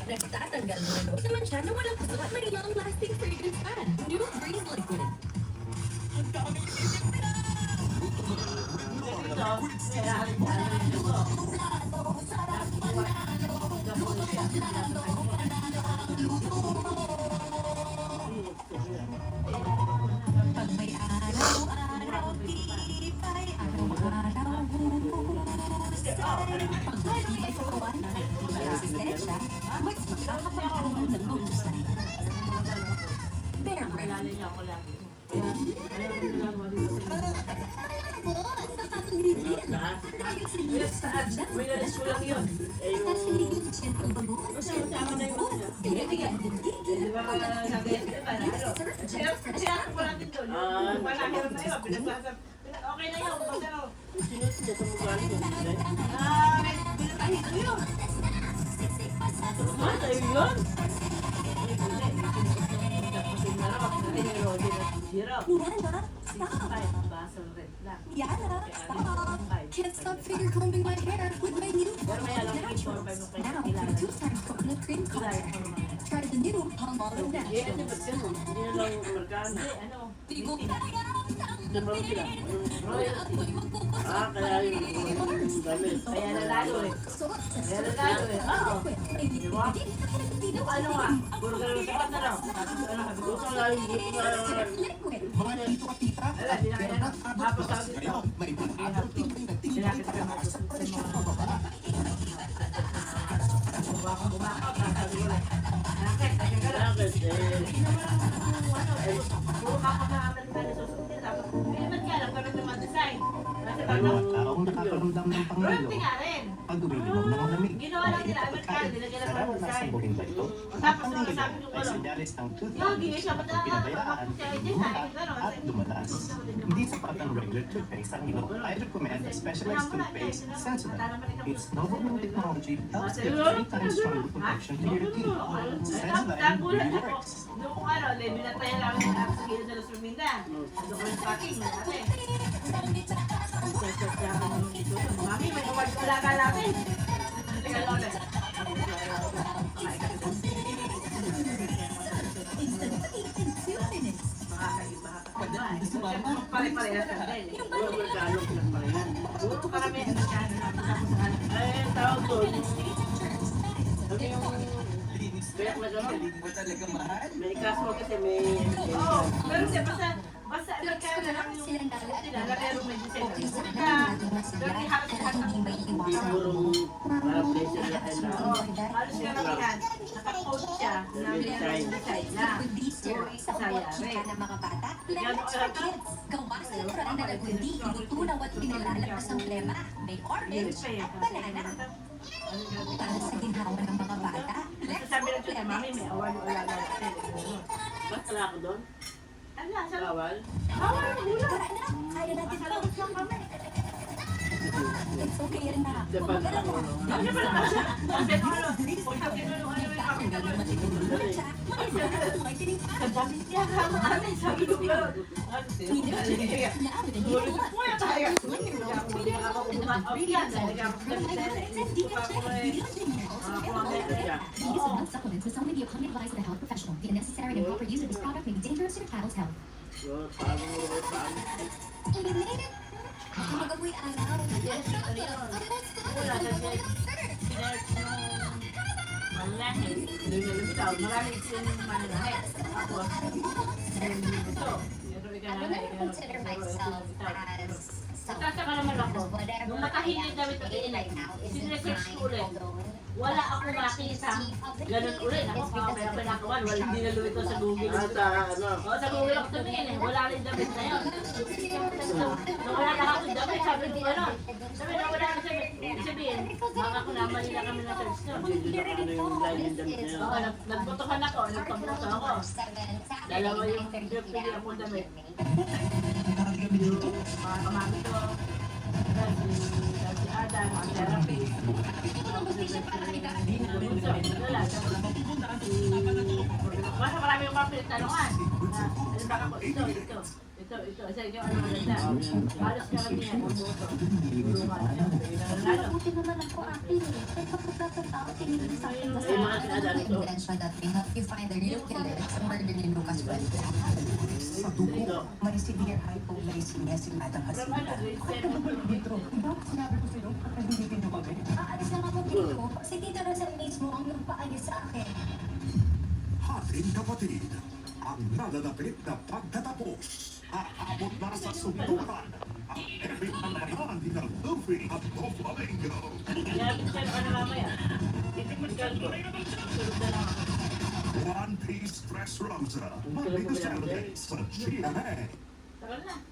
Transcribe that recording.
Nagtatanggal ng ano naman siya na walang puso at may long-lasting fragrance pa. New Breeze Liquid. Ang dami pag may araw-araw, tibay, araw-araw, husay. Pag matibay sa kawan, tibay resistensya, mas makakapagkaroon ng husay. Bear Brand. Okay na yun. Yana, stop! Can't stop finger combing my hair with my new Naturals. Now, for 2 times coconut cream concentrate. Try the new Palmolive Naturals. Tigo Kaya nalalo eh. Kaya nalalo eh. Oo. Diba? Ano nga? Puro ka naman sapat na lang. Gusto ko lang yung gusto na lang. Mga dito ka tita, Wala, di na kaya na. Tapos sabi ko. may pag-abot Sinakit ka na sa mga. Bumakap. Sabi ko lang. Nakit, kasi ka lang. Hindi naman ano. Puro kakakaman ka na susunod. Tapos, pinimad ka lang. Pero naman design. Kasi mga taong nakakaramdam ng royalty pangalo. nga rin. Pag umiinom ng lamig, Ginawa lang nila, Amerikano, nilagyan lang ng karanasan design. buhin ba ito? Tapos Ang naman nila sabi ko ay sinyalis ng Yogi, siya ba kung pinabayaan, lumala at dumalaas. Hindi sapat ang regular toothpaste ang inom. I recommend a specialized toothpaste, Sensodyne. Its novel new technology helps give 3 times stronger protection to your teeth. Sensodyne really works. Noong ano, binatayan lang yung app sa gilid ng Los Ruminda. Doon ko yung packing, malaki. Mami, may award ko lang natin. Teka lang ulit. Pare-parehas lang din. Puro Amerikano pinagparehan. Puro karami Amerikano na. Ay, tawag doon. Ano yung Beyak na gano'n? Galing mo talaga mahal. May kaso kasi may... Oo, pero siya basta Amerikano na lang yung sila, pero may design. Pero di halos lahat ng Siguro para pleasure na tayo na. halos karamihan. Naka-code siya na may design na. With these stories sa uwat ng mga bata, Lemon for Kids. Gawa sa likuran na nagwindi, tinutunaw at pinilalabas ang plema. May orange at banana. Para sa ginhawa ng mga bata, Basta sabi lang siya, mami, may award o alaga natin. Ba't wala ako doon? Ala, sa Bawal? award ng ulo. tara na, kaya natin to. Masalabot lang kami. It's okay rin na. Japan ako, no? Ano ba naman siya? Sabi ko, ano, kung sabi ko, ano yung kapitalo. Ang dami niya, kami, sabi ko, pero, Kuya tayo. Hindi ako kumakas yan. Dahil ako These are not supplements must only be upon the advice of a health professional. The unnecessary and improper use of this product may be dangerous to your child's health. So, parang mo rin saan? Ako magamoy araw. Wala kasi pinag manlahin. Maraming sin manlahin. Ako, ito. I wouldn't consider myself as Tataka naman ako. whatever Nung I makahilig am kami today ito, right now is sinesearch ko ulit. although Wala ako makita. Ganun ulit. Ako, kaya pinakawan. Wala, hindi na ito sa Google. Sa ano? Oo, sa Google ako tumingin eh. Wala rin damit na yun. Nung wala na ako damit, sabi ko ano. Sabi na wala na damit. Ibig sabihin, mga ko na mali na kami na search nyo. Hindi na ano yung line yung damit na yun. Oo, nagbotohan ako. Nagpaboto ako. Dalawa yung pili ako damit. Yung mga kamami ko. Si Adam, ang therapy. Basta marami yung mga pinagtanungan. Ano ba ako? Ito. ito. Sa inyo, ano maganda? Halos karamihan, ang boto. Lalo. Mabuti naman ako, Ate. Kahit kapag tao, tinigil sa akin. Ay, mga sinadali to. Ebidensya that may help you find the real killer sa murder ni Lucas Puente. Sa dugo. May severe hypoglycemia si Madam Pero ano, Hasina. grade Ay, 7. ano ba yung litro? Bakit sinabi ko sa'yo at hindi din yung kami? Aalis lang ako dito. Si Tito Rosal mismo ang nagpaalis sa akin. Ating kapatid, ang nalalapit na pagtatapos. Aabot na sa suntukan. Ang epic na naman ng Luffy at Doflamingo. Kaya, siya ka na mamaya. Titikman ko. Sunod na lang ako. One Piece Dressrosa. Monday to Saturday sa GMA. Tagal na.